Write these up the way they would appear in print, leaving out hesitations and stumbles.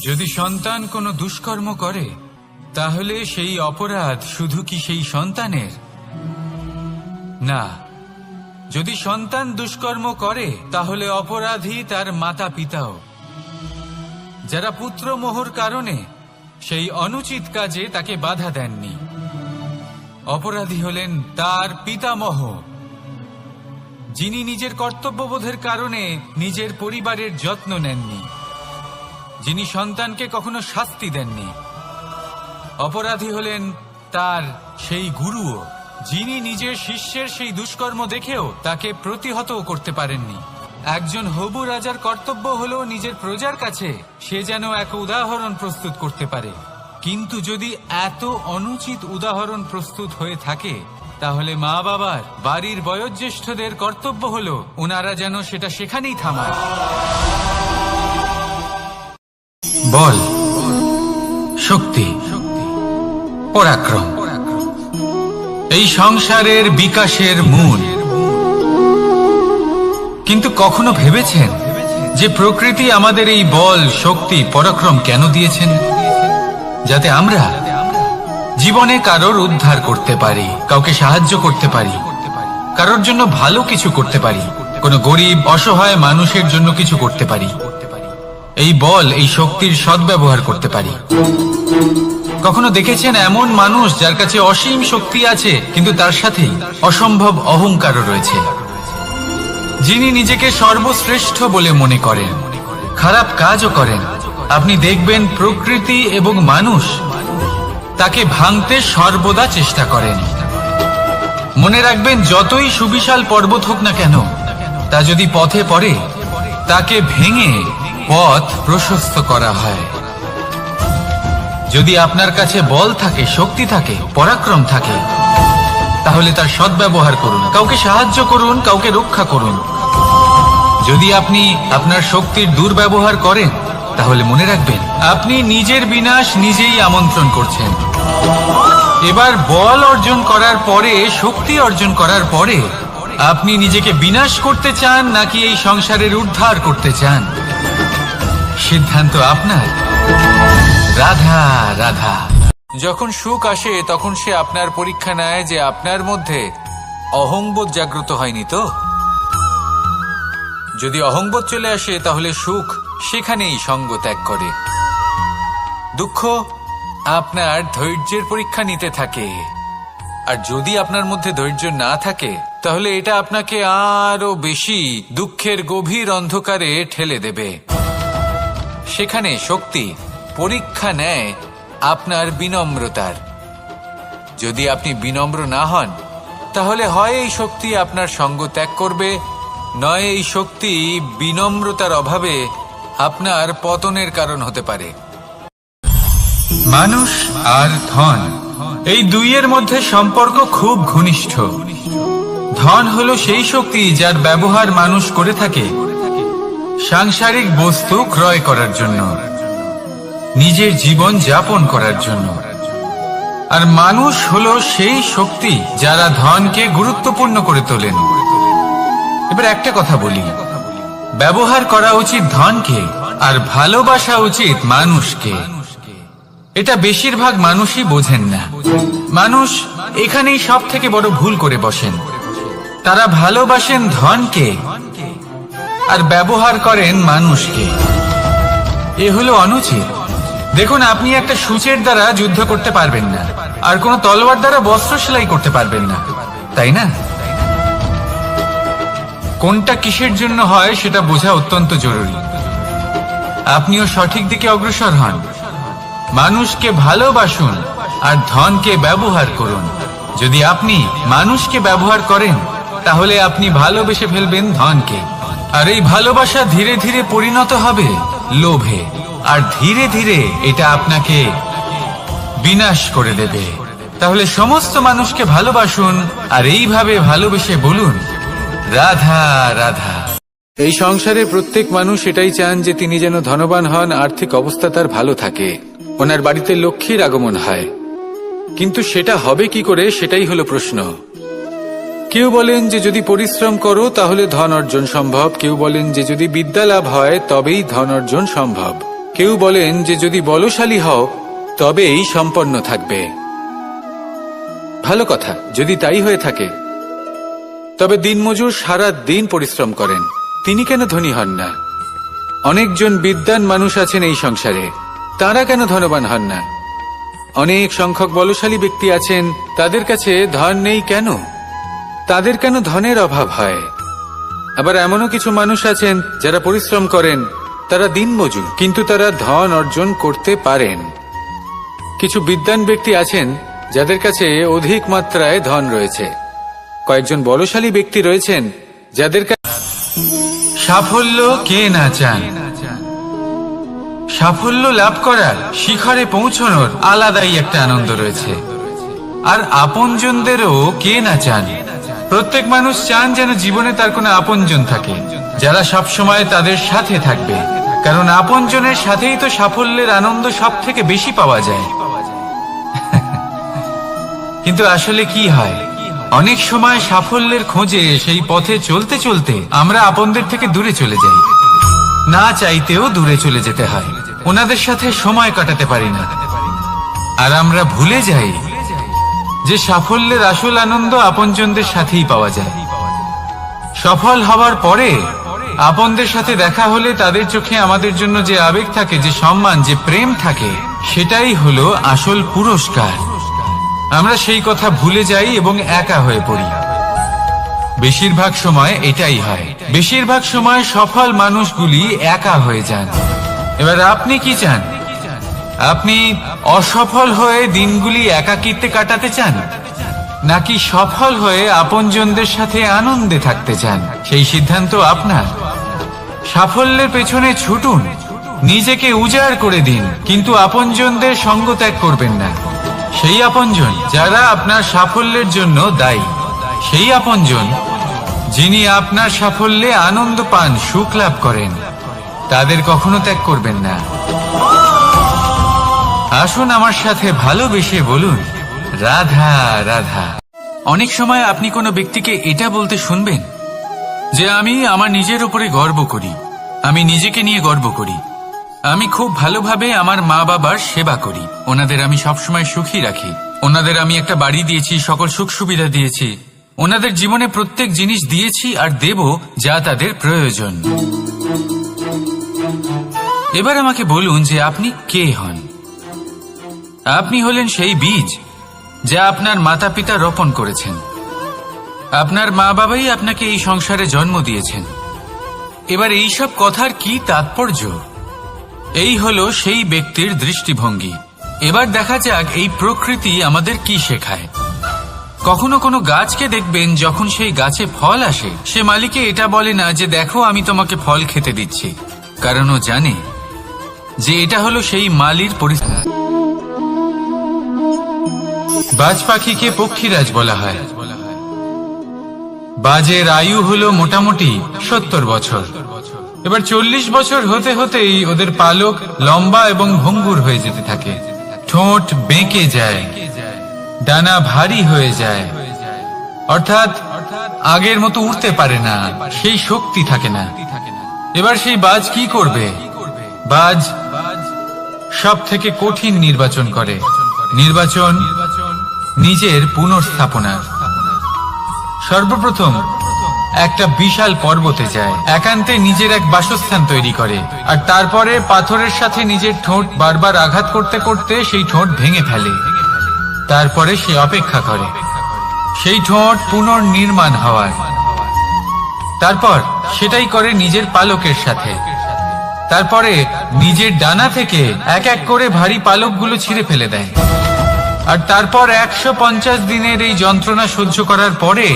যদি সন্তান কোনো দুষ্কর্ম করে তাহলে সেই অপরাধ শুধু কি সেই সন্তানের? না, যদি সন্তান দুষ্কর্ম করে তাহলে অপরাধী তার মাতা পিতাও, যারা পুত্রমোহর কারণে সেই অনুচিত কাজে তাকে বাধা দেননি। অপরাধী হলেন তার পিতামহ, যিনি নিজের কর্তব্যবোধের কারণে নিজের পরিবারের যত্ন নেননি, যিনি সন্তানকে কখনো শাস্তি দেননি। অপরাধী হলেন তার সেই গুরুও, যিনি নিজের শিষ্যের সেই দুষ্কর্ম দেখেও তাকে প্রতিহত করতে পারেননি। একজন হবু রাজার কর্তব্য হলো নিজের প্রজার কাছে সে যেন এক উদাহরণ প্রস্তুত করতে পারে, কিন্তু যদি এত অনুচিত উদাহরণ প্রস্তুত হয়ে থাকে তাহলে মা বাবার, বাড়ির বয়োজ্যেষ্ঠদের কর্তব্য হলো ওনারা যেন সেটা সেখানেই থামায়। বল, শক্তি, পরাক্রম এই সংসারের বিকাশের মূল। কিন্তু কখনো ভেবেছেন যে প্রকৃতি আমাদের এই বল, শক্তি, পরাক্রম কেন দিয়েছেন? যাতে আমরা জীবনে কারোর উদ্ধার করতে পারি, কাউকে সাহায্য করতে পারি, কারোর জন্য ভালো কিছু করতে পারি, কোনো গরিব অসহায় মানুষের জন্য কিছু করতে পারি। এই বল, এই শক্তির সদ্ব্যবহার করতে পারি। কখনো দেখেছেন এমন মানুষ যার কাছে অসীম শক্তি আছে কিন্তু তার সাথেই অসম্ভব অহংকারও রয়েছে, যিনি নিজেকে সর্বশ্রেষ্ঠ বলে মনে করেন, খারাপ কাজও করেন। আপনি দেখবেন প্রকৃতি এবং মানুষ তাকে ভাঙতে সর্বদা চেষ্টা করেন। মনে রাখবেন, যতই সুবিশাল পর্বত হোক না কেন, তা যদি পথে পড়ে তাকে ভেঙে পথ প্রশস্ত করা হয়। যদি আপনার কাছে বল থাকে, শক্তি থাকে, পরাক্রম থাকে, তাহলে তার সদ্ব্যবহার করুন, কাউকে সাহায্য করুন, কাউকে রক্ষা করুন। যদি আপনি আপনার শক্তির দুর্ব্যবহার করেন তাহলে মনে রাখবেন আপনি নিজের বিনাশ নিজেই আমন্ত্রণ করছেন। এবার বল অর্জন করার পরে, শক্তি অর্জন করার পরে আপনি নিজেকে বিনাশ করতে চান নাকি এই সংসারের উদ্ধার করতে চান? সিদ্ধান্ত আপনার। রাধা রাধা। যখন সুখ আসে তখন সে আপনার পরীক্ষা নেয় যে আপনার মধ্যে অহংবোধ জাগ্রত হয়নি তো। যদি অহংবোধ চলে আসে তাহলে সুখ সেখানেই সঙ্গ ত্যাগ করে। দুঃখ আপনার ধৈর্যের পরীক্ষা নিতে থাকে, আর যদি আপনার মধ্যে ধৈর্য না থাকে তাহলে এটা আপনাকে আরো বেশি দুঃখের গভীর অন্ধকারে ঠেলে দেবে। সেখানে শক্তি পরীক্ষা নেয় আপনার বিনম্রতার। যদি আপনি বিনম্র না হন তাহলে হয় এই শক্তি আপনার সঙ্গ ত্যাগ করবে, নয় এই শক্তি বিনম্রতার অভাবে আপনার পতনের কারণ হতে পারে। মানুষ আর ধন, এই দুইয়ের মধ্যে সম্পর্ক খুব ঘনিষ্ঠ। ধন হলো সেই শক্তি যার ব্যবহার মানুষ করে থাকে সাংসারিক বস্তু ক্রয় করার জন্য, নিজের জীবন যাপন করার জন্য। আর মানুষ হলো সেই শক্তি যারা ধনকে গুরুত্বপূর্ণ করে তোলেন। এবার একটা কথা বলি, ব্যবহার করা উচিত ধনকে আর ভালোবাসা উচিত মানুষকে। এটা বেশিরভাগ মানুষই বোঝেন না। মানুষ এখানেই সব থেকে বড় ভুল করে বসেন। তারা ভালোবাসেন ধনকে আর ব্যবহার করেন মানুষকে। এ হলো অনুচিত। দেখুন, আপনি একটা সূচের দ্বারা যুদ্ধ করতে পারবেন না, আর কোনো তলোয়ার দ্বারা বস্ত্র সেলাই করতে পারবেন না, তাই না? কোনটা কিসের জন্য হয় সেটা বোঝা অত্যন্ত জরুরি। আপনিও সঠিক দিকে অগ্রসর হন। মানুষকে ভালোবাসুন আর ধনকে ব্যবহার করুন। যদি আপনি মানুষকে ব্যবহার করেন তাহলে আপনি ভালোবেসে ফেলবেন ধনকে, আর এই ভালোবাসা ধীরে ধীরে পরিণত হবে লোভে, আর ধীরে ধীরে এটা আপনাকে বিনাশ করে দেবে। তাহলে সমস্ত মানুষকে ভালোবাসুন আর এইভাবে ভালোবেসে বলুন, রাধা রাধা। এই সংসারে প্রত্যেক মানুষ এটাই চান যে তিনি যেন ধনবান হন, আর্থিক অবস্থা তার ভালো থাকে, ওনার বাড়িতে লক্ষ্মীর আগমন হয়। কিন্তু সেটা হবে কি করে, সেটাই হলো প্রশ্ন। কেউ বলেন যে যদি পরিশ্রম করো তাহলে ধন অর্জন সম্ভব, কেউ বলেন যে যদি বিদ্যা লাভ হয় তবেই ধন অর্জন সম্ভব, কেউ বলেন যে যদি বলশালী হও তবেই সম্পন্ন থাকবে। ভালো কথা, যদি তাই হয়ে থাকে তবে দিনমজুর সারা দিন পরিশ্রম করেন, তিনি কেন ধনী হন না? অনেকজন বিদ্বান মানুষ আছেন এই সংসারে, তারা কেন ধনবান হন না? অনেক সংখ্যক বলশালী ব্যক্তি আছেন, তাদের কাছে ধন নেই কেন? তাদের কেন ধনের অভাব হয়? আবার এমনও কিছু মানুষ আছেন যারা পরিশ্রম করেন, তারা দিনমজুর, কিন্তু তারা ধন অর্জন করতে পারেন। কিছু বিদ্বান ব্যক্তি আছেন যাদের কাছে অধিক মাত্রায় ধন রয়েছে, কয়েকজন বলশালী ব্যক্তি রয়েছেন যাদের কাছে সাফল্য কে না চান? সাফল্য লাভ করার, শিখরে পৌঁছানোর আলাদাই একটা আনন্দ রয়েছে। আর আপনজনদেরও কে না চান? প্রত্যেক মানুষ চান যেন জীবনে তার কোনো আপনজন থাকে, যারা সবসময় তাদের সাথে থাকবে, কারণ আপনজনের সাথেই তো সাফল্যের আনন্দ সব থেকে বেশি পাওয়া যায়। কিন্তু আসলে কি হয়, অনেক সময় সাফল্যের খোঁজে সেই পথে চলতে চলতে আমরা আপনদের থেকে দূরে চলে যাই, না চাইতেও দূরে চলে যেতে হয়, ওনাদের সাথে সময় কাটাতে পারি না। আর আমরা ভুলে যাই যে সাফল্যের আসল আনন্দ আপনজনদের সাথেই পাওয়া যায়। সফল হওয়ার পরে আপনদের সাথে দেখা হলে তাদের চোখে আমাদের জন্য যে আবেগ থাকে, যে সম্মান, যে প্রেম থাকে, সেটাই হলো আসল পুরস্কার। আমরা সেই কথা ভুলে যাই এবং একা হয়ে পড়ি। বেশিরভাগ সময় এটাই হয়, বেশিরভাগ সময় সফল মানুষগুলি একা হয়ে যান। এবার আপনি কি চান? আপনি অসফল হয়ে দিনগুলি একাকিত্বে কাটাতে চান, নাকি সফল হয়ে আপনজনদের সাথে আনন্দে থাকতে চান? সেই সিদ্ধান্ত আপনার। সাফল্যের পেছনে ছুটুন, নিজেকে উজাড় করে দিন, কিন্তু আপনজনদের সঙ্গ ত্যাগ করবেন না। সেই আপনজন যারা আপনার সাফল্যের জন্য দায়ী, সেই আপনজন যিনি আপনার সাফল্যে আনন্দ পান, সুখ লাভ করেন, তাদের কখনো ত্যাগ করবেন না। আসুন আমার সাথে ভালোবেসে বলুন, রাধা রাধা। অনেক সময় আপনি কোনো ব্যক্তিকে এটা বলতে শুনবেন যে আমি আমার নিজের উপরে গর্ব করি, আমি নিজেকে নিয়ে গর্ব করি, আমি খুব ভালোভাবে আমার মা বাবার সেবা করি, ওনাদের আমি সবসময় সুখী রাখি, ওনাদের আমি একটা বাড়ি দিয়েছি, সকল সুখ সুবিধা দিয়েছি, ওনাদের জীবনে প্রত্যেক জিনিস দিয়েছি আর দেব যা তাদের প্রয়োজন। এবার আমাকে বলুন যে আপনি কে হন? আপনি হলেন সেই বীজ যা আপনার মাতা পিতা রোপণ করেছেন। আপনার মা বাবাই আপনাকে এই সংসারে জন্ম দিয়েছেন। এবার এইসব কথার কি তাৎপর্য? এই হলো সেই ব্যক্তির দৃষ্টিভঙ্গি। এবার দেখা যাক এই প্রকৃতি আমাদের কি শেখায়। কখনো কোনো গাছকে দেখবেন, যখন সেই গাছে ফল আসে, সে মালিকে এটা বলে না যে দেখো আমি তোমাকে ফল খেতে দিচ্ছি, কারণ ও জানে যে এটা হলো সেই মালির পরিস্থিতি। বাজ পাখিকে পক্ষীরাজ বলা হয়। বাজের আয়ু হলো মোটামুটি 70 বছর। এবার 40 বছর হতে হতেই ওদের পালক লম্বা এবং ভঙ্গুর হয়ে যেতে থাকে, ঠোঁট বেঁকে যায়, ডানা ভারী হয়ে যায়, অর্থাৎ আগের মতো উঠতে পারে না, সেই শক্তি থাকে না। এবার সেই বাজ কি করবে? বাজ সব থেকে কঠিন নির্বাচন করে, নির্বাচন নিজের পুনর্স্থাপনা। সর্বপ্রথম একটা বিশাল পর্বতে যায়, একান্তে নিজের এক বাসস্থান তৈরি করে, আর তারপরে পাথরের সাথে নিজের ঠোঁট বারবার আঘাত করতে করতে সেই ঠোঁট ভেঙে ফেলে। তারপরে সে অপেক্ষা করে সেই ঠোঁট পুনর্নির্মাণ হওয়ার। তারপর সেটাই করে নিজের পালকের সাথে। তারপরে নিজের ডানা থেকে এক এক করে ভারী পালকগুলো ছিঁড়ে ফেলে দেয়। আর তারপর 150 দিনের এই যন্ত্রণা সহ্য করার পরে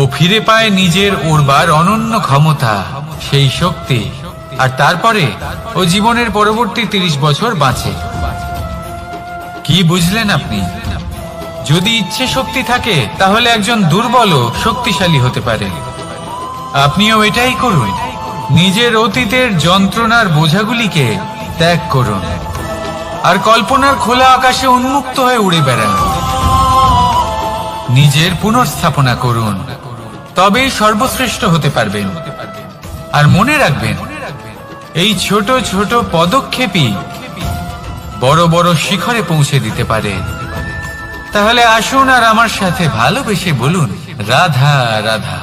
ও ফিরে পায় নিজের উড়বার অনন্য ক্ষমতা, সেই শক্তি। আর তারপরে ও জীবনের পরবর্তী 30 বছর বাঁচে। কি বুঝলেন আপনি? যদি ইচ্ছে শক্তি থাকে তাহলে একজন দুর্বলও শক্তিশালী হতে পারে। আপনিও এটাই করুন, নিজের অতীতের যন্ত্রণার বোঝাগুলিকে ত্যাগ করুন আর কল্পনার খোলা আকাশে উন্মুক্ত হয়ে উড়ে বেড়ান। নিজের পুনর্স্থাপনা করুন, তবেই সর্বশ্রেষ্ঠ হতে পারবেন। আর মনে রাখবেন, এই ছোট ছোট পদক্ষেপই বড় বড় শিখরে পৌঁছে দিতে পারে। তাহলে আসুন আর আমার সাথে ভালোবেসে বলুন, রাধা রাধা।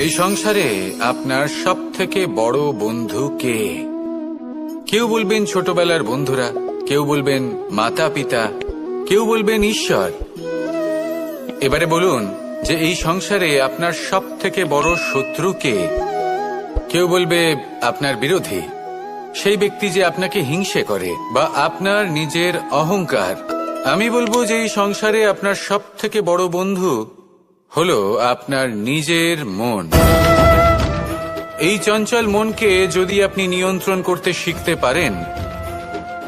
এই সংসারে আপনার সব থেকে বড় বন্ধু কে? কেউ বলবেন ছোটবেলার বন্ধুরা, কেউ বলবেন মাতা পিতা, কেউ বলবেন ঈশ্বর। এবারে বলুন যে এই সংসারে আপনার সব থেকে বড় শত্রু কে? কেউ বলবে আপনার বিরোধী, সেই ব্যক্তি যে আপনাকে হিংসে করে, বা আপনার নিজের অহংকার। আমি বলবো যে এই সংসারে আপনার সব থেকে বড় বন্ধু হলো আপনার নিজের মন। এই চঞ্চল মনকে যদি আপনি নিয়ন্ত্রণ করতে শিখতে পারেন,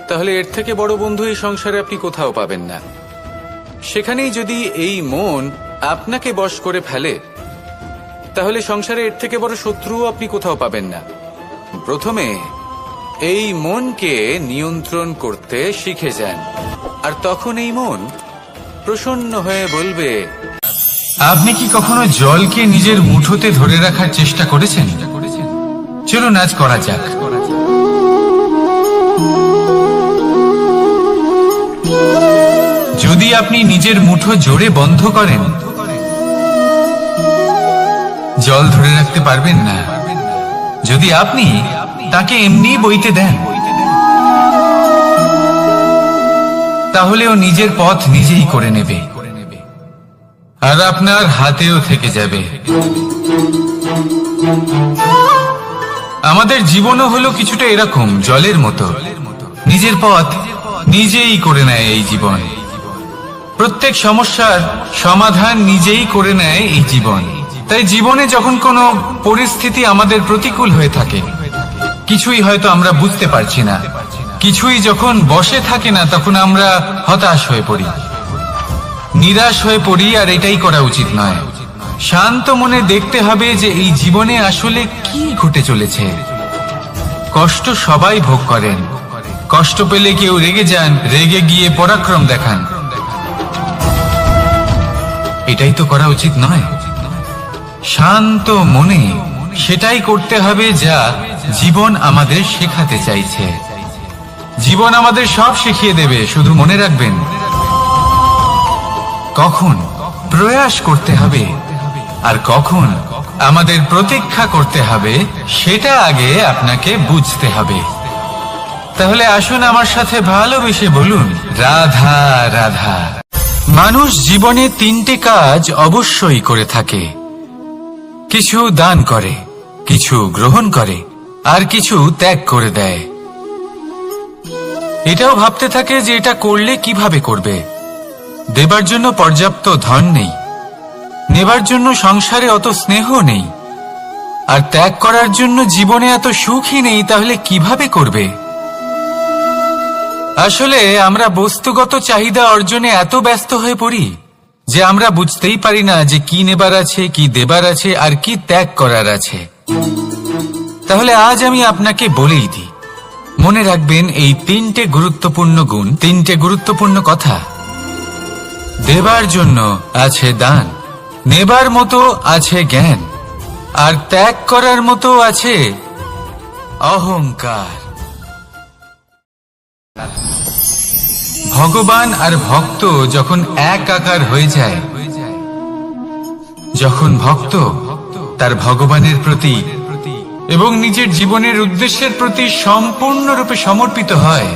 তাহলে এর থেকে বড় বন্ধু এই সংসারে আপনি কোথাও পাবেন না। সেখানেই যদি এই মন আপনাকে বশ করে ফেলে, তাহলে সংসারে এর থেকে বড় শত্রুও আপনি কোথাও পাবেন না। প্রথমে এই মনকে নিয়ন্ত্রণ করতে শিখে যান, আর তখন এই মন প্রসন্ন হয়ে বলবে। আপনি কি কখনো জলকে নিজের মুঠোতে ধরে রাখার চেষ্টা করেছেন? চলুন আজ করা যাক। যদি আপনি নিজের মুঠো জোরে বন্ধ করেন, জল ধরে রাখতে পারবেন না। যদি আপনি তাকে এমনি বইতে দেন, তাহলে ও নিজের পথ নিজেই করে নেবে, আর আপনার হাতেও থেকে যাবে। আমাদের জীবনও হলো কিছুটা এরকম, জলের মতো। নিজের পথ নিজেই করে নেয় এই জীবন। প্রত্যেক সমস্যার সমাধান নিজেই করে নেয় এই জীবন। তাই জীবনে যখন কোনো পরিস্থিতি আমাদের প্রতিকূল হয়ে থাকে, কিছুই হয়তো আমরা বুঝতে পারছি না, কিছুই যখন বসে থাকে না, তখন আমরা হতাশ হয়ে পড়ি, নিরাশ হয়ে পড়ি। আর এটাই করা উচিত নয়। শান্ত মনে দেখতে হবে যে এই জীবনে আসলে কি ঘটে চলেছে। কষ্ট সবাই ভোগ করেন। কষ্ট পেলে কেউ রেগে যান, রেগে গিয়ে পরাক্রম দেখান। এটাই তো করা উচিত নয়। শান্ত মনে সেটাই করতে হবে যা জীবন আমাদের শেখাতে চাইছে। জীবন আমাদের সব শিখিয়ে দেবে, শুধু মনে রাখবেন কখন প্রয়াস করতে হবে আর কখন আমাদের প্রতীক্ষা করতে হবে, সেটা আগে আপনাকে বুঝতে হবে। তাহলে আসুন আমার সাথে ভালোবেসে বলুন, রাধা রাধা। মানুষ জীবনে তিনটে কাজ অবশ্যই করে থাকে। কিছু দান করে, কিছু গ্রহণ করে, আর কিছু ত্যাগ করে দেয়। এটাও ভাবতে থাকে যে এটা করলে কিভাবে করবে। দেবার জন্য পর্যাপ্ত ধন নেই, নেবার জন্য সংসারে অত স্নেহ নেই, আর ত্যাগ করার জন্য জীবনে এত সুখই নেই। তাহলে কিভাবে করবে? আসলে আমরা বস্তুগত চাহিদা অর্জনে এত ব্যস্ত হয়ে পড়ি যে আমরা বুঝতেই পারি না যে কি নেবার আছে, কি দেবার আছে, আর কি ত্যাগ করার আছে। তাহলে আজ আমি আপনাকে বলেই দিই, মনে রাখবেন এই তিনটে গুরুত্বপূর্ণ গুণ, তিনটে গুরুত্বপূর্ণ কথা। দেবার জন্য আছে দান, নেবার মতো আছে জ্ঞান, আর ত্যাগ করার মতো আছে অহংকার। ভগবান আর ভক্ত যখন একাকার হয়ে যায়, যখন ভক্ত তার ভগবানের প্রতি এবং নিজের জীবনের উদ্দেশ্যের প্রতি সম্পূর্ণরূপে সমর্পিত হয়,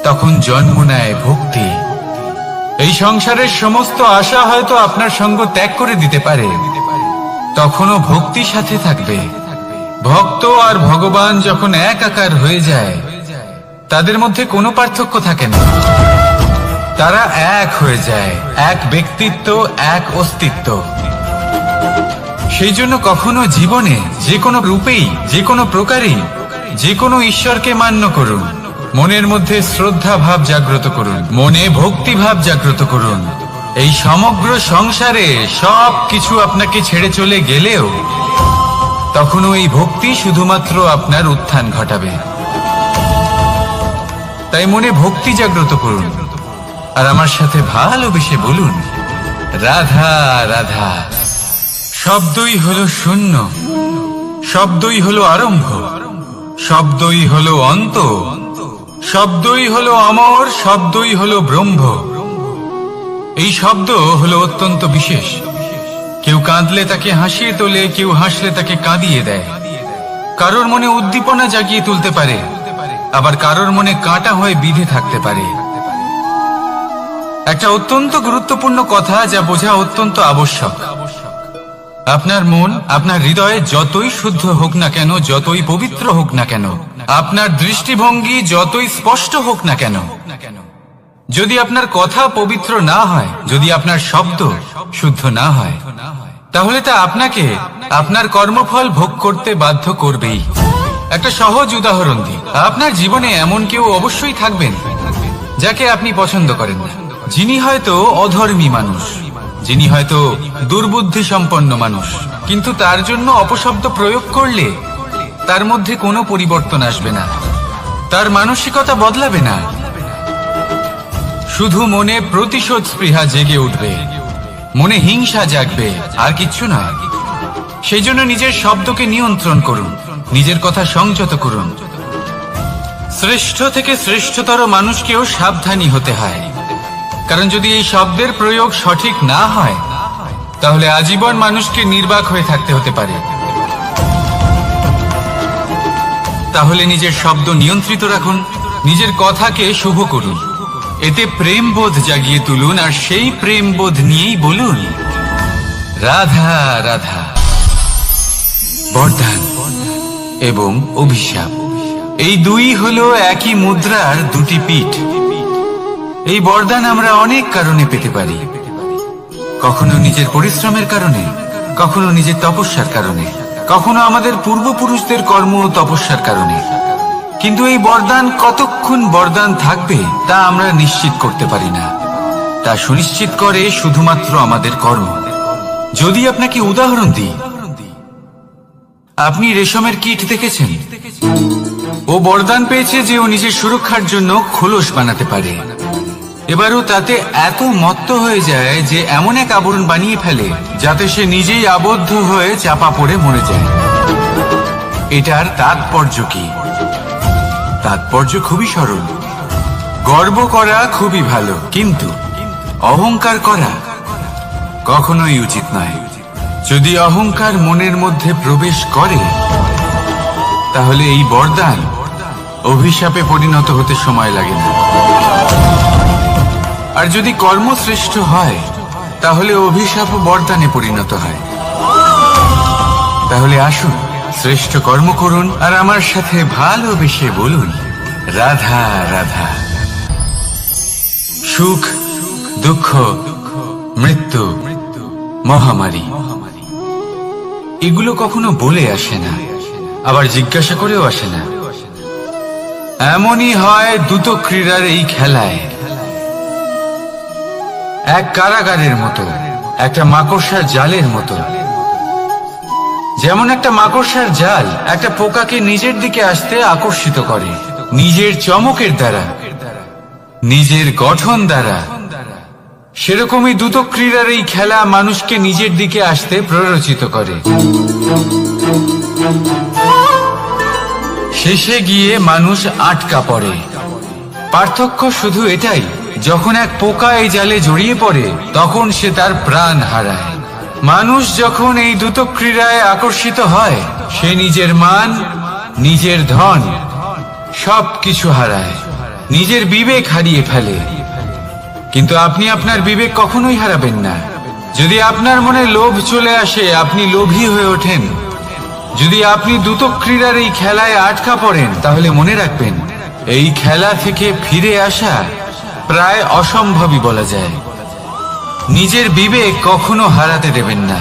তখন জন্ম নেয় ভক্তি। এই সংসারের সমস্ত আশা হয়তো আপনার সঙ্গ ত্যাগ করে দিতে পারে, তখনও ভক্তি সাথে থাকবে। ভক্ত আর ভগবান যখন একাকার হয়ে যায়, তাদের মধ্যে কোনো পার্থক্য থাকে না। তারা এক হয়ে যায়, এক ব্যক্তিত্ব, এক অস্তিত্ব। সেই জন্য কখনো জীবনে যে কোনো রূপেই, যে কোনো প্রকারেই, যে কোনো ঈশ্বরকে মান্য করুন। মনের মধ্যে শ্রদ্ধা ভাব জাগ্রত করুন, মনে ভক্তি ভাব জাগ্রত করুন। এই সমগ্র সংসারে সব কিছু আপনাকে ছেড়ে চলে গেলেও তখনও এই ভক্তি শুধুমাত্র আপনার উত্থান ঘটাবে। তাই মনে ভক্তি জাগ্রত করুন, আর আমার সাথে ভালোবেসে বলুন, রাধা রাধা। শব্দই হলো শূন্য, শব্দই হলো আরম্ভ, শব্দই হলো অন্ত, শব্দই হলো অমর, শব্দই হলো ব্রহ্ম। এই শব্দ হলো অত্যন্ত বিশেষ। কেউ কাঁদলে তাকে হাসিয়ে তোলে, কেউ হাসলে তাকে কাঁদিয়ে দেয়। কারোর মনে উদ্দীপনা জাগিয়ে তুলতে পারে, আবার কারোর মনে কাঁটা হয়ে বিঁধে থাকতে পারে। একটা অত্যন্ত গুরুত্বপূর্ণ কথা যা বোঝা অত্যন্ত আবশ্যক। আপনার মন, আপনার হৃদয়ে যতই শুদ্ধ হোক না কেন, যতই পবিত্র হোক না কেন, আপনার দৃষ্টিভঙ্গি যতই স্পষ্ট হোক না কেন, যদি আপনার কথা পবিত্র না হয়, যদি আপনার শব্দ শুদ্ধ না হয়, তাহলে তা আপনাকে আপনার কর্মফল ভোগ করতে বাধ্য করবেই। একটা সহজ উদাহরণ দিই। আপনার জীবনে এমন কেউ অবশ্যই থাকবেন যাকে আপনি পছন্দ করেন না, যিনি হয়তো অধর্মী মানুষ, যিনি হয়তো দুর্বুদ্ধি সম্পন্ন মানুষ, কিন্তু তার জন্য অপশব্দ প্রয়োগ করলে তার মধ্যে কোনো পরিবর্তন আসবে না, তার মানসিকতা বদলাবে না, শুধু মনে প্রতিশোধ স্পৃহা জেগে উঠবে, মনে হিংসা জাগবে, আর কিচ্ছু না। সেই জন্য নিজের শব্দকে নিয়ন্ত্রণ করুন, নিজের কথা সংযত করুন। শ্রেষ্ঠ থেকে শ্রেষ্ঠতর মানুষকেও সাবধানী হতে হয়, কারণ যদি এই শব্দের প্রয়োগ সঠিক না হয়, তাহলে আজীবন মানুষকে নির্বাক হয়ে থাকতে হতে পারে। তাহলে নিজের শব্দ নিয়ন্ত্রিত রাখুন, নিজের কথাকে শুভ করুন, এতে প্রেমবোধ জাগিয়ে তুলুন, আর সেই প্রেমবোধ নিয়েই বলুন, রাধা রাধা। বরদান এবং অভিশাপ, এই দুই হলো একই মুদ্রার দুটি পিঠ। এই বরদান আমরা অনেক কারণে পেতে পারি, কখনো নিজের পরিশ্রমের কারণে, কখনো নিজের তপস্যার কারণে, কখনো আমাদের পূর্বপুরুষদের কর্ম ও তপস্যার কারণে। কিন্তু এই বরদান কতক্ষণ বরদান থাকবে তা আমরা নিশ্চিত করতে পারি না, তা সুনিশ্চিত করে শুধুমাত্র আমাদের কর্ম। যদি আপনাকে উদাহরণ দিই, আপনি রেশমের কীট দেখেছেন? ও বরদান পেয়েছে যে ও নিজের সুরক্ষার জন্য খোলস বানাতে পারে। এবারও তাতে এত মত্ত হয়ে যায় যে এমন এক আবরণ বানিয়ে ফেলে যাতে সে নিজেই আবদ্ধ হয়ে চাপা পড়ে মরে যায়। এটার তাৎপর্য কি? তাৎপর্য খুবই সরল। গর্ব করা খুবই ভালো, কিন্তু অহংকার করা কখনোই উচিত নয়। যদি অহংকার মনের মধ্যে প্রবেশ করে, তাহলে এই বরদান অভিশাপে পরিণত হতে সময় লাগে না। আর যদি কর্মশ্রেষ্ঠ হয়, তাহলে অভিশাপ বরদানে পরিণত হয়। তাহলে আসুন শ্রেষ্ঠ কর্ম করুন, আর আমার সাথে ভালোবেসে বলুন, রাধা রাধা। সুখ, দুঃখ, মৃত্যু, মহামারী, এগুলো কখনো বলে আসে না, আবার জিজ্ঞাসা করেও আসে না। এমনই হয় দ্রুত ক্রীড়ার এই খেলায়। এক কারাগারের মতো, একটা মাকড়সার জালের মতো। যেমন একটা মাকড়সার জাল একটা পোকাকে নিজের দিকে আসতে আকর্ষিত করে নিজের চমকের দ্বারা, নিজের গঠন দ্বারা, সেরকমই দ্রুত ক্রীড়ার এই খেলা মানুষকে নিজের দিকে আসতে প্ররোচিত করে। শেষে গিয়ে মানুষ আটকা পড়ে। পার্থক্য শুধু এটাই, যখন এক পোকা এই জালে জড়িয়ে পড়ে তখন সে তার প্রাণ হারায়। মানুষ যখন এই দ্রুত ক্রীড়ায় আকর্ষিত হয়, সে নিজের মান, নিজের ধন সবকিছু হারায়, নিজের বিবেক হারিয়ে ফেলে। কিন্তু আপনি আপনার বিবেক কখনোই হারাবেন না। যদি আপনার মনে লোভ চলে আসে, আপনি লোভী হয়ে ওঠেন। যদি আপনি দ্রুত ক্রীড়ার এই খেলায় আটকা পড়েন, তাহলে মনে রাখবেন, এই খেলা থেকে ফিরে আসা প্রায় অসম্ভবই বলা যায়। নিজের বিবেক কখনো হারাতে দেবেন না,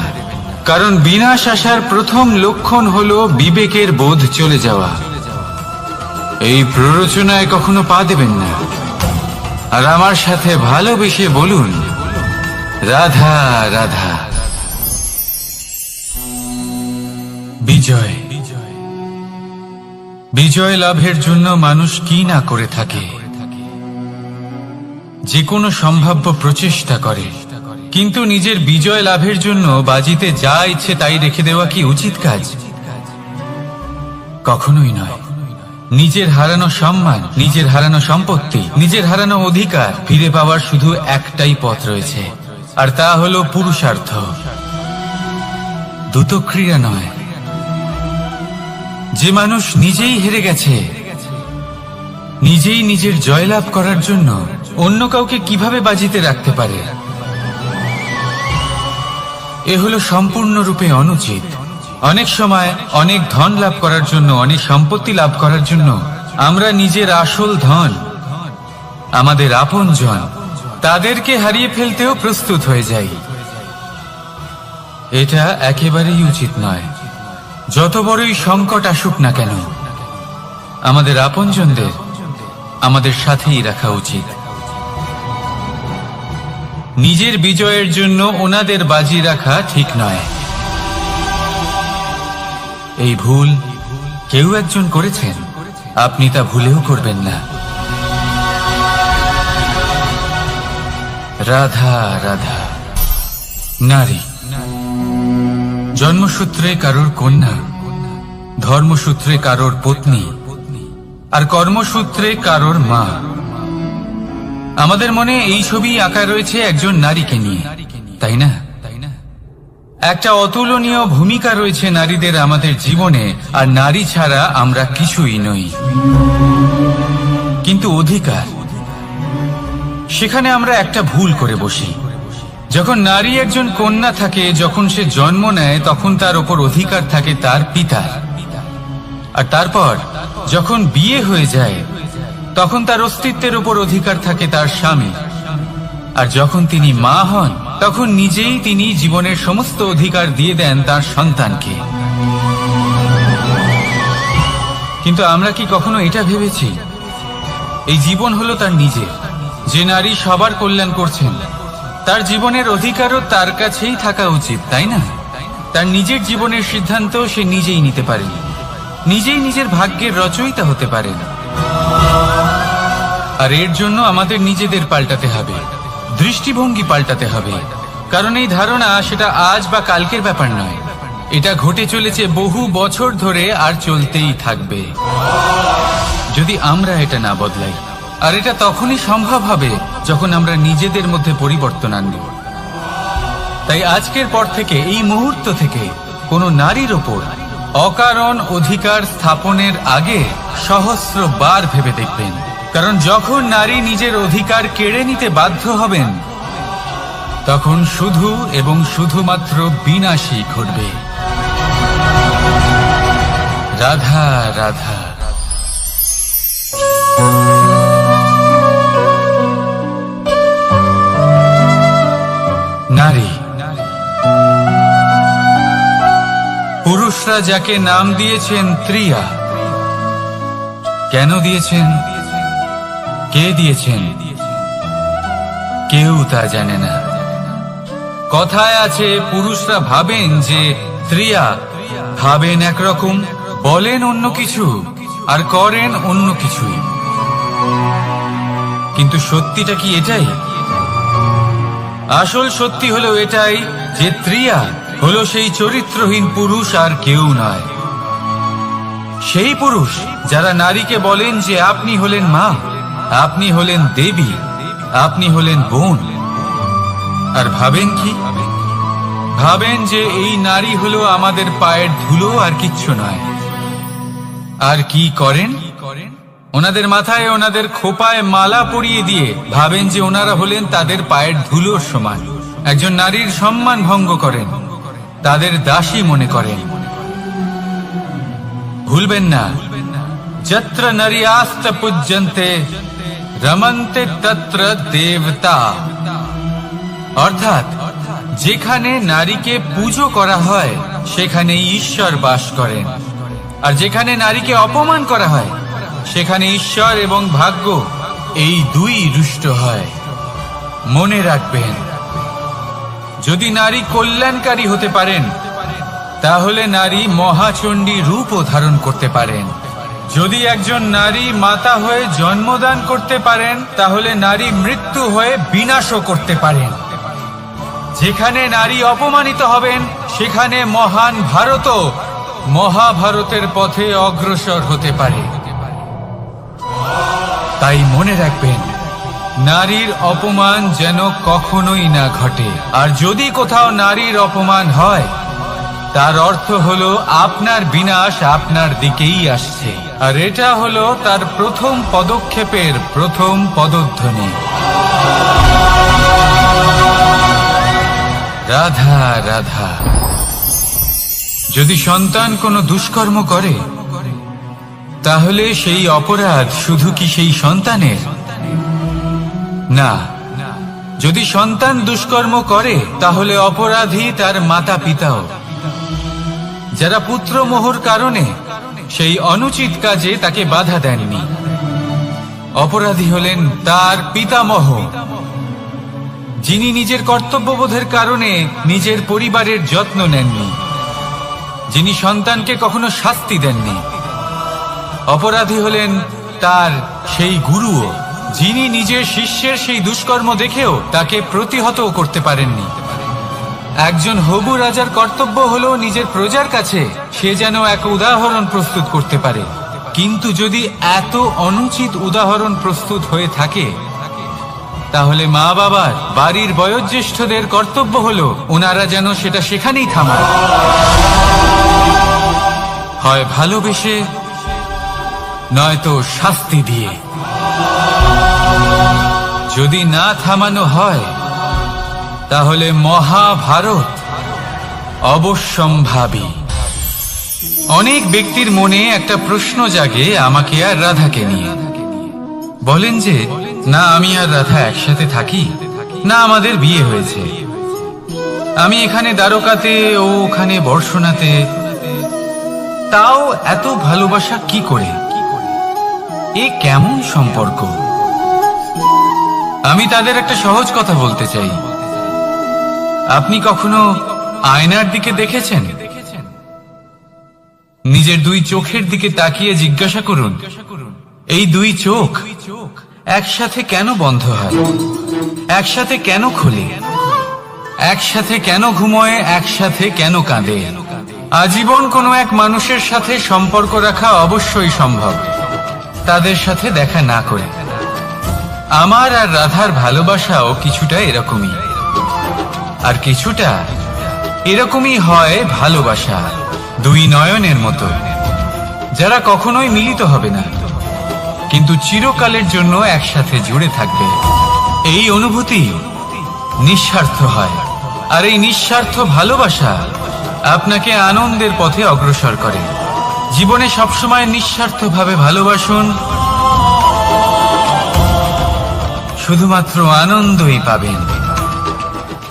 কারণ বিনাশ আসার প্রথম লক্ষণ হলো বিবেকের বোধ চলে যাওয়া। এই প্ররোচনায় কখনো পা দেবেন না। আর আমার সাথে ভালোবেসে বলুন, রাধা রাধা। বিজয়, বিজয় লাভের জন্য মানুষ কি না করে থাকে। যে কোনো সম্ভাব্য প্রচেষ্টা করে, কিন্তু নিজের বিজয় লাভের জন্য বাজিতে যা ইচ্ছে তাই রেখে দেওয়া কি উচিত কাজ? কখনোই নয়। নিজের হারানো সম্মান, নিজের হারানো সম্পত্তি, নিজের হারানো অধিকার ফিরে পাওয়ার শুধু একটাই পথ রয়েছে, আর তা হলো পুরুষার্থ, দ্রুতক্রিয়া নয়। যে মানুষ নিজেই হেরে গেছে, নিজেই নিজের জয়লাভ করার জন্য অন্য কাউকে কিভাবে বাজিতে রাখতে পারে? এ হলো সম্পূর্ণরূপে অনুচিত। অনেক সময় অনেক ধন লাভ করার জন্য, অনেক সম্পত্তি লাভ করার জন্য আমরা নিজের আসল ধন, আমাদের আপনজন, তাদেরকে হারিয়ে ফেলতেও প্রস্তুত হয়ে যাই। এটা একেবারেই উচিত নয়। যত বড়ই সংকট আসুক না কেন, আমাদের আপনজনদের আমাদের সাথেই রাখা উচিত। নিজের বিজয়ের জন্য ওনাদের বাজি রাখা ঠিক নয়। এই ভুল কেউ একজন করেছেন, আপনি তা ভুলেও করবেন না। রাধা রাধা। নারী জন্মসূত্রে কারোর কন্যা, ধর্মসূত্রে কারোর পত্নী, আর কর্মসূত্রে কারোর মা। আমাদের মনে এই ছবি আঁকা রয়েছে একজন নারীকে নিয়ে, তাই না? একটা অতুলনীয় ভূমিকা রয়েছে নারীদের আমাদের জীবনে, আর নারী ছাড়া আমরা কিছুই নই। কিন্তু অধিকার, সেখানে আমরা একটা ভুল করে বসি। যখন নারী একজন কন্যা থাকে, যখন সে জন্ম নেয়, তখন তার ওপর অধিকার থাকে তার পিতার। আর তারপর যখন বিয়ে হয়ে যায়, তখন তার অস্তিত্বের উপর অধিকার থাকে তার স্বামী। আর যখন তিনি মা হন, তখন নিজেই তিনি জীবনের সমস্ত অধিকার দিয়ে দেন তার সন্তানকে। কিন্তু আমরা কি কখনো এটা ভেবেছি এই জীবন হলো তার নিজের? যে নারী সবার কল্যাণ করছেন, তার জীবনের অধিকারও তার কাছেই থাকা উচিত, তাই না? তার নিজের জীবনের সিদ্ধান্ত সে নিজেই নিতে পারেন, নিজেই নিজের ভাগ্যের রচয়িতা হতে পারেন। আর এর জন্য আমাদের নিজেদের পাল্টাতে হবে, দৃষ্টিভঙ্গি পাল্টাতে হবে। কারণ এই ধারণা সেটা আজ বা কালকের ব্যাপার নয়, এটা ঘটে চলেছে বহু বছর ধরে, আর চলতেই থাকবে যদি আমরা এটা না বদলাই। আর এটা তখনই সম্ভব হবে যখন আমরা নিজেদের মধ্যে পরিবর্তন আনব। তাই আজকের পর থেকে, এই মুহূর্ত থেকে, কোনো নারীর ওপর অকারণ অধিকার স্থাপনের আগে সহস্রবার ভেবে দেখবেন। কারণ যখন নারী নিজের অধিকার কেড়ে নিতে বাধ্য হবেন, তখন শুধু এবং শুধুমাত্র বিনাশই ঘটবে। রাধা রাধা। নারী, পুরুষরা যাকে নাম দিয়েছেন ত্রিয়া, কেন দিয়েছেন, কে দিয়েছেন, কেউ তা জানে না। কথায় আছে, পুরুষরা ভাবেন যে ত্রিয়া, ভাবেন একরকম, বলেন অন্য কিছু, আর করেন অন্য কিছুই। কিন্তু সত্যিটা কি এটাই? আসল সত্যি হলো এটাই যে ত্রিয়া হলো সেই চরিত্রহীন পুরুষ, আর কেউ নয়। সেই পুরুষ যারা নারীকে বলেন যে আপনি হলেন মা, আপনি হলেন দেবী, আপনি হলেন বোন। আর ভাবেন কি? ভাবেন যে এই নারী হলো আমাদের পায়ের ধুলো, আর কিচ্ছু নয়। আর কি করেন? ওনাদের মাথায়, ওনাদের খোপায় মালা পরিয়ে দিয়ে ভাবেন যে ওনারা হলেন তাদের পায়ের ধুলোর সমান। একজন নারীর সম্মান ভঙ্গ করেন, তাদের দাসী মনে করেন। ভুলবেন না, যত্র নারীয়াস্ত পূজ্যন্তে রমন্তে তত্র দেবতা। অর্থাৎ যেখানে নারীকে পুজো করা হয়, সেখানে ঈশ্বর বাস করেন। আর যেখানে নারীকে অপমান করা হয়, সেখানে ঈশ্বর এবং ভাগ্য এই দুই রুষ্ট হয়। মনে রাখবেন, যদি নারী কল্যাণকারী হতে পারেন, তাহলে নারী মহাচণ্ডী রূপও ধারণ করতে পারেন। যদি একজন নারী মাতা হয়ে জন্মদান করতে পারেন, তাহলে নারী মৃত্যু হয়ে বিনাশও করতে পারেন। যেখানে নারী অপমানিত হবেন, সেখানে মহান ভারতও মহাভারতের পথে অগ্রসর হতে পারে। তাই মনে রাখবেন, নারীর অপমান যেন কখনোই না ঘটে। আর যদি কোথাও নারীর অপমান হয়, তার অর্থ হলো আপনার বিনাশ আপনার দিকেই আসছে। আর এটা হলো তার প্রথম পদক্ষেপের প্রথম পদধ্বনি। রাধা রাধা। যদি সন্তান কোনো দুষ্কর্ম করে, তাহলে সেই অপরাধ শুধু কি সেই সন্তানের? না। যদি সন্তান দুষ্কর্ম করে, তাহলে অপরাধী তার মাতা পিতাও, যারা পুত্রমোহর কারণে সেই অনুচিত কাজে তাকে বাধা দেননি। অপরাধী হলেন তার পিতামহ, যিনি নিজের কর্তব্যবোধের কারণে নিজের পরিবারের যত্ন নেননি, যিনি সন্তানকে কখনো শাস্তি দেননি। অপরাধী হলেন তার সেই গুরুও, যিনি নিজের শিষ্যের সেই দুষ্কর্ম দেখেও তাকে প্রতিহত করতে পারেননি। একজন হবু রাজার কর্তব্য হলো নিজের প্রজার কাছে সে যেন এক উদাহরণ প্রস্তুত করতে পারে। কিন্তু যদি এত অনুচিত উদাহরণ প্রস্তুত হয়ে থাকে, তাহলে মা বাবার, বাড়ির বয়োজ্যেষ্ঠদের কর্তব্য হলো ওনারা যেন সেটা সেখানেই থামায়, হয় ভালোবেসে, নয়তো শাস্তি দিয়ে। যদি না থামানো হয়, তাহলে মহাভারত অবশ্যম্ভাবী। অনেক ব্যক্তির মনে একটা প্রশ্ন জাগে আমাকে আর রাধাকে নিয়ে। বলেন যে, না আমি আর রাধা একসাথে থাকি, না আমাদের বিয়ে হয়েছে, আমি এখানে দ্বারকাতে, ও ওখানে বর্ষণাতে, তাও এত ভালোবাসা কি করে? এ কেমন সম্পর্ক? আমি তাদের একটা সহজ কথা বলতে চাই। আপনি কখনো আয়নার দিকে দেখেছেন? নিজের দুই চোখের দিকে তাকিয়ে জিজ্ঞাসা করুন, এই দুই চোখ একসাথে কেন বন্ধ হয়? একসাথে কেন খোলে? একসাথে কেন ঘুমোয়? একসাথে কেন কাঁদে? আজীবন কোনো এক মানুষের সাথে সম্পর্ক রাখা অবশ্যই সম্ভব, তাদের সাথে দেখা না করে। আমার আর রাধার ভালোবাসাও কিছুটা এরকমই, আর কিছুটা এরকমই হয় ভালোবাসা দুই নয়নের মতো, যারা কখনোই মিলিত হবে না, কিন্তু চিরকালের জন্য একসাথে জুড়ে থাকবে। এই অনুভূতি নিঃস্বার্থ হয়, আর এই নিঃস্বার্থ ভালোবাসা আপনাকে আনন্দের পথে অগ্রসর করে। জীবনে সবসময় নিঃস্বার্থভাবে ভালোবাসুন, শুধুমাত্র আনন্দই পাবেন।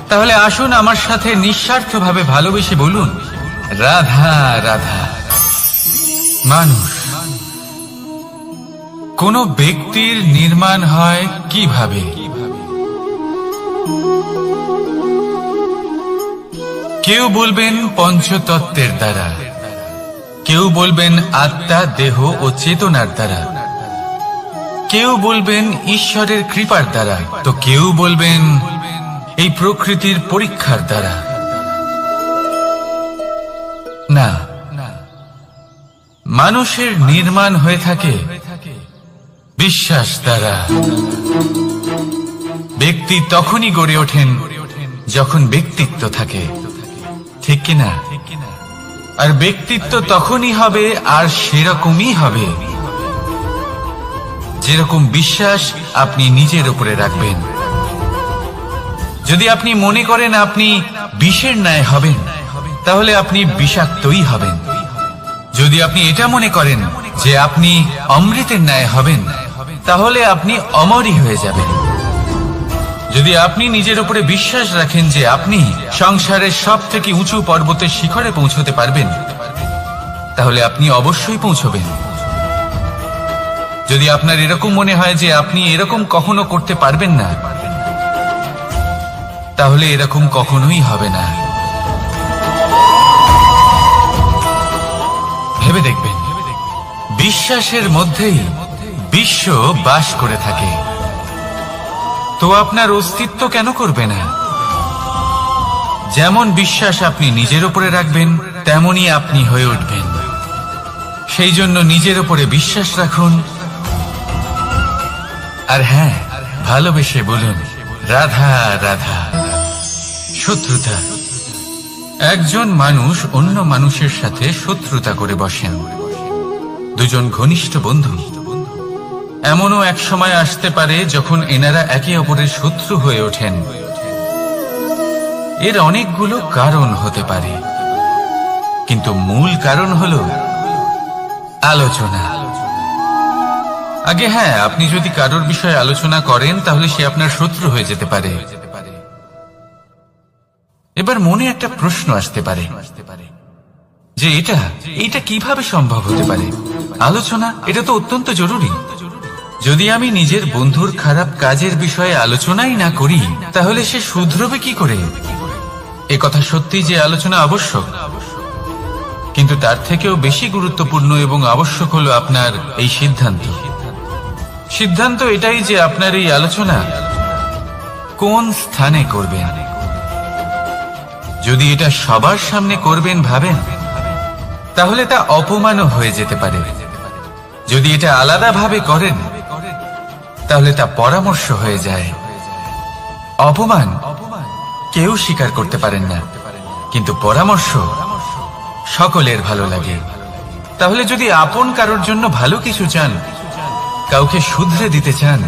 তাহলে আসুন আমার সাথে নিঃস্বার্থভাবে ভালোবেসে বলুন, রাধা রাধা। মানুষ, কোন ব্যক্তির নির্মাণ হয় কিভাবে? কেউ বলবেন পঞ্চতত্ত্বের দ্বারা, কেউ বলবেন আত্মা, দেহ ও চেতনার দ্বারা, কেউ বলবেন ঈশ্বরের কৃপার দ্বারা, তো কেউ বলবেন এই প্রকৃতির পরীক্ষার দ্বারা। না, মানুষের নির্মাণ হয়ে থাকে বিশ্বাস দ্বারা। ব্যক্তি তখনই গড়ে ওঠেন যখন ব্যক্তিত্ব থাকে, ঠিক কিনা? আর ব্যক্তিত্ব তখনই হবে, আর সেরকমই হবে যেরকম বিশ্বাস আপনি নিজের উপরে রাখবেন। যদি আপনি মনে করেন আপনি বিষের ন্যায় হবেন, তাহলে আপনি বিষাক্তই হবেন। যদি আপনি এটা মনে করেন যে আপনি অমৃতের ন্যায় হবেন, তাহলে আপনি অমরই হয়ে যাবেন। যদি আপনি নিজের উপরে বিশ্বাস রাখেন যে আপনি সংসারের সব থেকে উঁচু পর্বতের শিখরে পৌঁছতে পারবেন, তাহলে আপনি অবশ্যই পৌঁছবেন। যদি আপনার এরকম মনে হয় যে আপনি এরকম কখনো করতে পারবেন না, তাহলে এরকম কখনোই হবে না। ভেবে দেখবেন, বিশ্বাসের মধ্যেই বিশ্ব বাস করে থাকে। তো আপনার অস্তিত্ব কেন করবে না? যেমন বিশ্বাস আপনি নিজের উপরে রাখবেন, তেমনই আপনি হয়ে উঠবেন। সেই জন্য নিজের উপরে বিশ্বাস রাখুন। আর হ্যাঁ, ভালোবেসে বলুন রাধা রাধা। শত্রুতা, একজন মানুষ অন্য মানুষের সাথে শত্রুতা করে বসেন। দুজন ঘনিষ্ঠ বন্ধু, এমনও এক সময় আসতে পারে যখন এনারা একে অপরের শত্রু হয়ে ওঠেন। এর অনেকগুলো কারণ হতে পারে, কিন্তু মূল কারণ হলো আলোচনা। আগে হ্যাঁ, আপনি যদি কারোর বিষয়ে আলোচনা করেন তাহলে সে আপনার শত্রু হয়ে যেতে পারে। এবার মনে একটা প্রশ্ন আসতে পারে যে এটা কিভাবে সম্ভব হতে পারে? আলোচনা, এটা তো অত্যন্ত জরুরি। যদি আমি নিজের বন্ধুর খারাপ কাজের বিষয়ে আলোচনাই না করি তাহলে সে শুধরবে কি করে? এ কথা সত্যি যে আলোচনা আবশ্যক, কিন্তু তার থেকেও বেশি গুরুত্বপূর্ণ এবং আবশ্যক হলো আপনার এই সিদ্ধান্ত। সিদ্ধান্ত এটাই যে আপনার এই আলোচনা কোন স্থানে করবেন। যদি এটা সবার সামনে করবেন ভাবেন, তাহলে তা অপমানও হয়ে যেতে পারে। যদি এটা আলাদাভাবে করেন তাহলে তা পরামর্শ হয়ে যায়। অপমান কেউ স্বীকার করতে পারেন না, কিন্তু পরামর্শ সকলের ভালো লাগে। তাহলে যদি আপন কারোর জন্য ভালো কিছু চান, কাউকে শুধরে দিতে চান,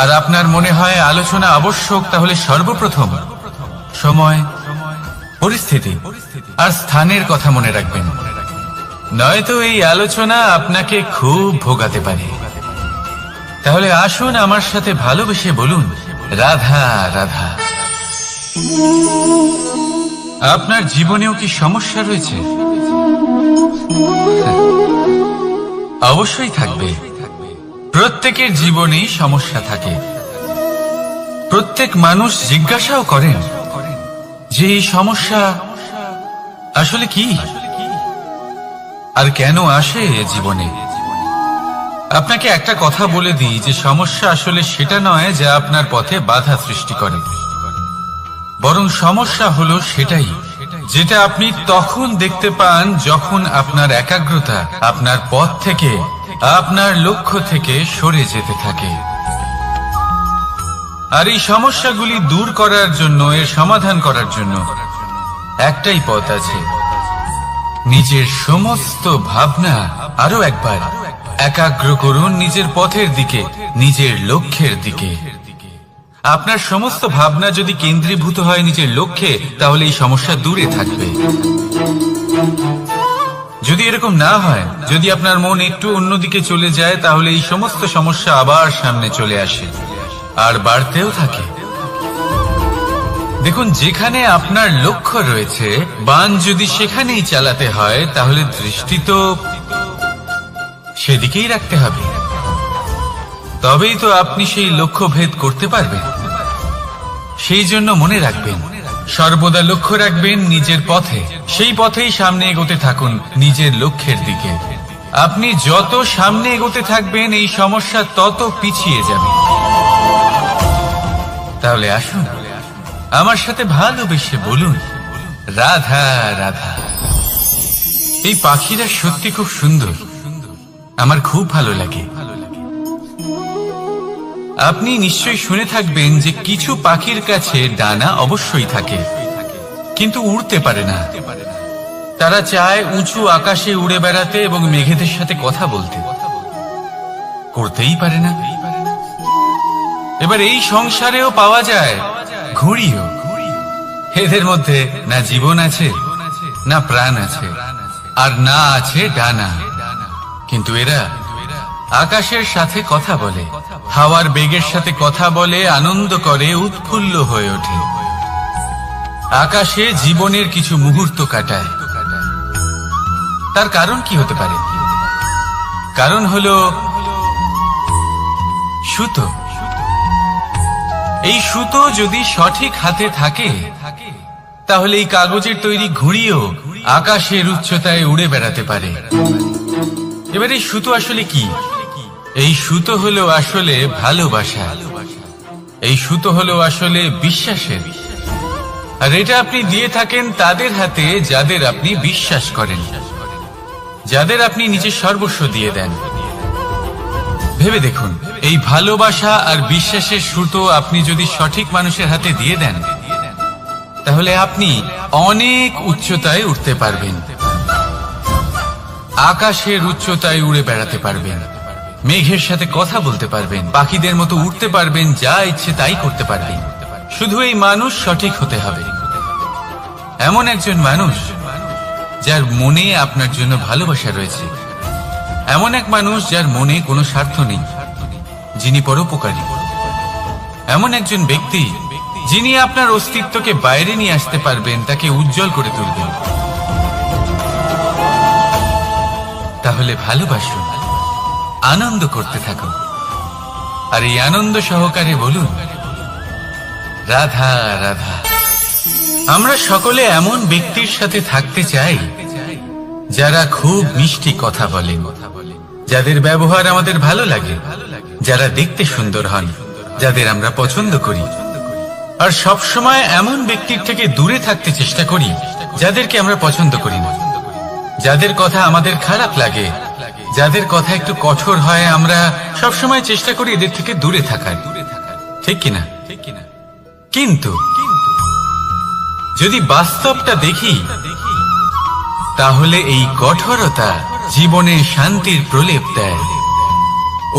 আর আপনার মনে হয় আলোচনা আবশ্যক, তাহলে সর্বপ্রথম সময়, পরিস্থিতি আর স্থানের কথা মনে রাখবেন। নয়তো এই আলোচনা আপনাকে খুব ভোগাতে পারে। তাহলে আসুন আমার সাথে ভালোবেসে বলুন রাধা রাধা। আপনার জীবনেও কি সমস্যা রয়েছে? অবশ্যই থাকবে। প্রত্যেকের জীবনেই সমস্যা থাকে। প্রত্যেক মানুষ জিজ্ঞাসাও করেন যে এই সমস্যা আসলে কি আর কেন আসে জীবনে। আপনাকে একটা কথা বলে দিই যে সমস্যা আসলে সেটা নয় যা আপনার পথে বাধা সৃষ্টি করে, বরং সমস্যা হলো সেটাই যেটা আপনি তখন দেখতে পান যখন আপনার একাগ্রতা আপনার পথ থেকে, আপনার লক্ষ্য থেকে সরে যেতে থাকে। আর এই সমস্যাগুলি দূর করার জন্য, এর সমাধান করার জন্য একটাই পথ আছে। নিজের সমস্ত ভাবনা আরো একবার একাগ্র করুন নিজের পথের দিকে, নিজের লক্ষ্যের দিকে। আপনার সমস্ত ভাবনা যদি কেন্দ্রীভূত হয় নিজের লক্ষ্যে, তাহলে এই সমস্যা দূরে থাকবে। যদি এরকম না হয়, যদি আপনার মন একটু অন্যদিকে চলে যায়, তাহলে এই সমস্ত সমস্যা আবার সামনে চলে আসে আর বাড়তেও থাকে। দেখুন, যেখানে আপনার লক্ষ্য রয়েছে, বান যদি সেখানেই চালাতে হয়, তাহলে দৃষ্টি তো সেদিকেই রাখতে হবে। তবেই তো আপনি সেই লক্ষ্য ভেদ করতে পারবেন। সেই জন্য মনে রাখবেন, সর্বদা লক্ষ্য রাখবেন নিজের পথে, সেই পথেই সামনে এগোতে থাকুন নিজের লক্ষ্যের দিকে। আপনি যত সামনে এগোতে থাকবেন এই সমস্যা তত পিছিয়ে যাবে। তাহলে আসুন আমার সাথে ভালোবেসে বলুন রাধা রাধা। এই পাখিরা সত্যি খুব সুন্দর, আমার খুব ভালো লাগে। আপনি নিশ্চয়ই শুনে থাকবেন যে কিছু পাখির কাছে ডানা অবশ্যই থাকে, কিন্তু উড়তে পারে না। তারা চায় উঁচু আকাশে উড়ে বেড়াতে এবং মেঘেদের সাথে কথা বলতে, করতেই পারে না। এবার এই সংসারেও পাওয়া যায় ঘুড়িও। এদের মধ্যে না জীবন আছে, না প্রাণ আছে, আর না আছে ডানা, কিন্তু এরা আকাশের সাথে কথা বলে, হাওয়ার বেগের সাথে কথা বলে, আনন্দ করে, উৎফুল্ল হয়ে ওঠে। আকাশে জীবনের কিছু মুহূর্ত কাটায়। তার কারণ কি হতে পারে? কারণ হলো সুতো। এই সুতো যদি সঠিক হাতে থাকে, তাহলে এই কাগজের তৈরি ঘুড়িও আকাশের উচ্চতায় উড়ে বেড়াতে পারে। এবার এই সুতো আসলে কি? এই সুতো হলো আসলে ভালোবাসা, এই সুতো হলো আসলে বিশ্বাসের। আর এটা আপনি দিয়ে থাকেন তাদের হাতে যাদের আপনি বিশ্বাস করেন, যাদের আপনি নিজের সর্বস্ব দিয়ে দেন। ভেবে দেখুন, এই ভালোবাসা আর বিশ্বাসের সুতো আপনি যদি সঠিক মানুষের হাতে দিয়ে দেন, তাহলে আপনি অনেক উচ্চতায় উঠতে পারবেন, আকাশের উচ্চতায় উড়ে বেড়াতে পারবেন, মেঘের সাথে কথা বলতে পারবেন, পাখিদের মতো উঠতে পারবেন, যা ইচ্ছে তাই করতে পারবেন। শুধু এই মানুষ সঠিক হতে হবে, এমন একজন মানুষ যার মনে আপনার জন্য ভালোবাসা রয়েছে, এমন এক মানুষ যার মনে কোনো স্বার্থ নেই, যিনি পরোপকারী, এমন একজন ব্যক্তি যিনি আপনার অস্তিত্বকে বাইরে নিয়ে আসতে পারবেন, তাকে উজ্জ্বল করে তুলবেন। তাহলে ভালোবাসুন, আনন্দ করতে থাকুন, আর এই আনন্দ সহকারে বলুন রাধা রাধা। আমরা সকলে এমন ব্যক্তির সাথে থাকতে চাই যারা খুব মিষ্টি কথা বলেন, যাদের ব্যবহার আমাদের ভালো লাগে, যারা দেখতে সুন্দর হন, যাদের আমরা পছন্দ করি। আর সব সময় এমন ব্যক্তির থেকে দূরে থাকতে চেষ্টা করি যাদেরকে আমরা পছন্দ করি না, যাদের কথা আমাদের খারাপ লাগে, যাদের কথা একটু কঠোর হয়। আমরা সব সময় চেষ্টা করি এদের থেকে দূরে থাকার, ঠিক কিনা? কিন্তু যদি বাস্তবটা দেখি, তাহলে এই কঠোরতা জীবনে শান্তির প্রলেপ দেয়।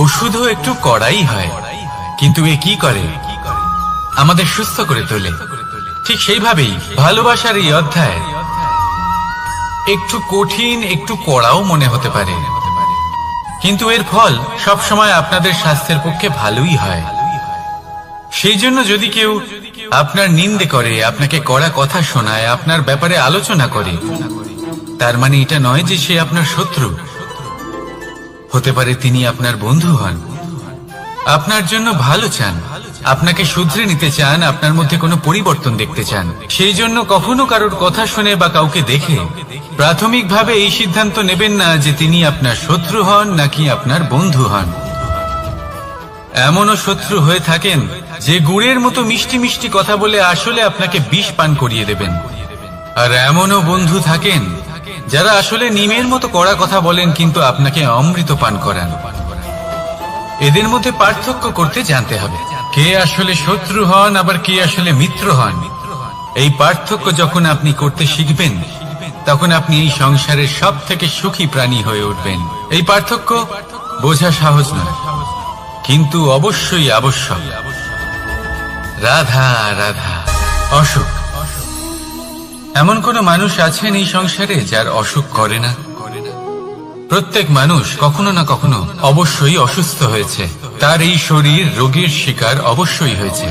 ওষুধও একটু কড়াই হয়, কিন্তু এ কি করে? আমাদের সুস্থ করে তোলে। ঠিক সেইভাবেই ভালোবাসার এই অধ্যায় একটু কঠিন, একটু কড়াও মনে হতে পারে, কিন্তু এর ফল সবসময় আপনাদের স্বাস্থ্যের পক্ষে ভালোই হয়। সেই জন্য যদি কেউ আপনার নিন্দে করে, আপনাকে কড়া কথা শোনায়, আপনার ব্যাপারে আলোচনা করে, তার মানে এটা নয় যে সে আপনার শত্রু। হতে পারে তিনি আপনার বন্ধু হন, আপনার জন্য ভালো চান, আপনাকে শুধরে নিতে চান, আপনার মধ্যে কোনো পরিবর্তন দেখতে চান। সেই জন্য কখনো কারোর কথা শুনে বা কাউকে দেখে প্রাথমিকভাবে এই সিদ্ধান্ত নেবেন না যে তিনি আপনার শত্রু হন নাকি আপনার বন্ধু হন। এমনও শত্রু হয়ে থাকেন যে গুড়ের মতো মিষ্টি মিষ্টি কথা বলে আসলে আপনাকে বিষ পান করিয়ে দেবেন। আর এমনও বন্ধু থাকেন যারা আসলে নিমের মতো কড়া কথা বলেন, কিন্তু আপনাকে অমৃত পান করান। এদের মধ্যে পার্থক্য করতে জানতে হবে, কে আসলে শত্রু হন আবার কে আসলে মিত্র হন। এই পার্থক্য যখন আপনি করতে শিখবেন, তখন আপনি এই সংসারের সব থেকে সুখী প্রাণী হয়ে উঠবেন। এই পার্থক্য বোঝা সহজ নয়, কিন্তু অবশ্যই আবশ্যক। রাধা রাধা। অসুখ। এমন কোন মানুষ আছেন এই সংসারে যার অসুখ করে না? প্রত্যেক মানুষ কখনো না কখনো অবশ্যই অসুস্থ হয়েছে, তার এই শরীর রোগের শিকার অবশ্যই হয়েছে।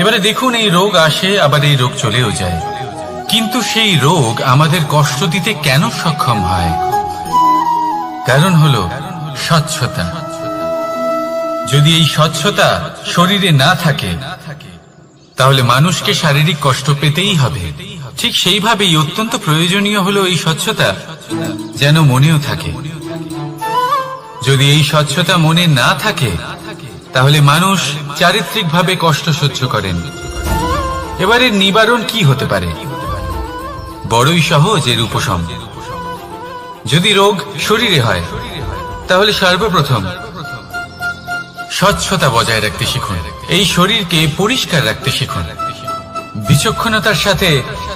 এবারে দেখুন, এই রোগ আসে আবার এই রোগ চলেও যায়, কিন্তু সেই রোগ আমাদের কষ্ট দিতে কেন সক্ষম হয়? কারণ হলো স্বচ্ছতা। যদি এই স্বচ্ছতা শরীরে না থাকে, তাহলে মানুষকে শারীরিক কষ্ট পেতেই হবে। ঠিক সেইভাবেই অত্যন্ত প্রয়োজনীয় হলো এই স্বচ্ছতা যেন মনেও থাকে। যদি এই স্বচ্ছতা মনে না থাকে, তাহলে মানুষ চারিত্রিকভাবে কষ্ট সহ্য করেন। এবারে নিবারণ কি হতে পারে? বড়ই সহজ এর উপশম। যদি রোগ শরীরে হয়, তাহলে সর্বপ্রথম স্বচ্ছতা বজায় রাখতে শিখুন, এই শরীরকে পরিষ্কার রাখতে শিখুন। বিচক্ষণতার সাথে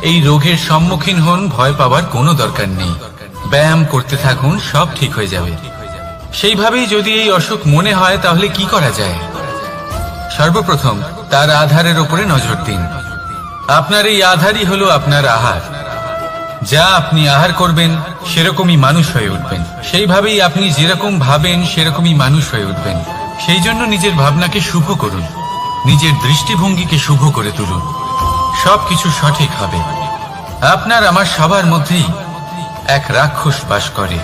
এই রোগের সম্মুখীন হন, ভয় পাবার কোনো দরকার নেই। ব্যায়াম করতে থাকুন, সব ঠিক হয়ে যাবে। সেইভাবেই যদি এই অসুখ মনে হয়, তাহলে কি করা যায়? সর্বপ্রথম তার আধারের উপরে নজর দিন। আপনার এই আধারই হলো আপনার আহার। যা আপনি আহার করবেন, সেরকমই মানুষ হয়ে উঠবেন। সেইভাবেই আপনি যেরকম ভাবেন, সেরকমই মানুষ হয়ে উঠবেন। সেই জন্য নিজের ভাবনাকে শুভ করুন, নিজের দৃষ্টিভঙ্গিকে শুভ করে তুলুন, সবকিছু সঠিক হবে। আপনার আমার সবার মধ্যেই এক রাক্ষস বাস করে,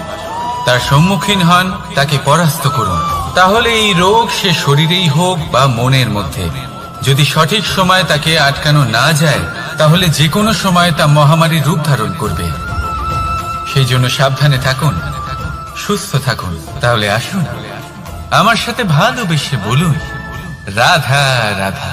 তার সম্মুখীন হন, তাকে পরাস্ত করুন। তাহলে এই রোগ সে শরীরেই হোক বা মনের মধ্যে, যদি সঠিক সময় তাকে আটকানো না যায়, তাহলে যে কোনো সময় তা মহামারীর রূপ ধারণ করবে। সেই জন্য সাবধানে থাকুন, সুস্থ থাকুন। তাহলে আসুন আমার সাথে ভালোবেসে বলুন রাধা রাধা।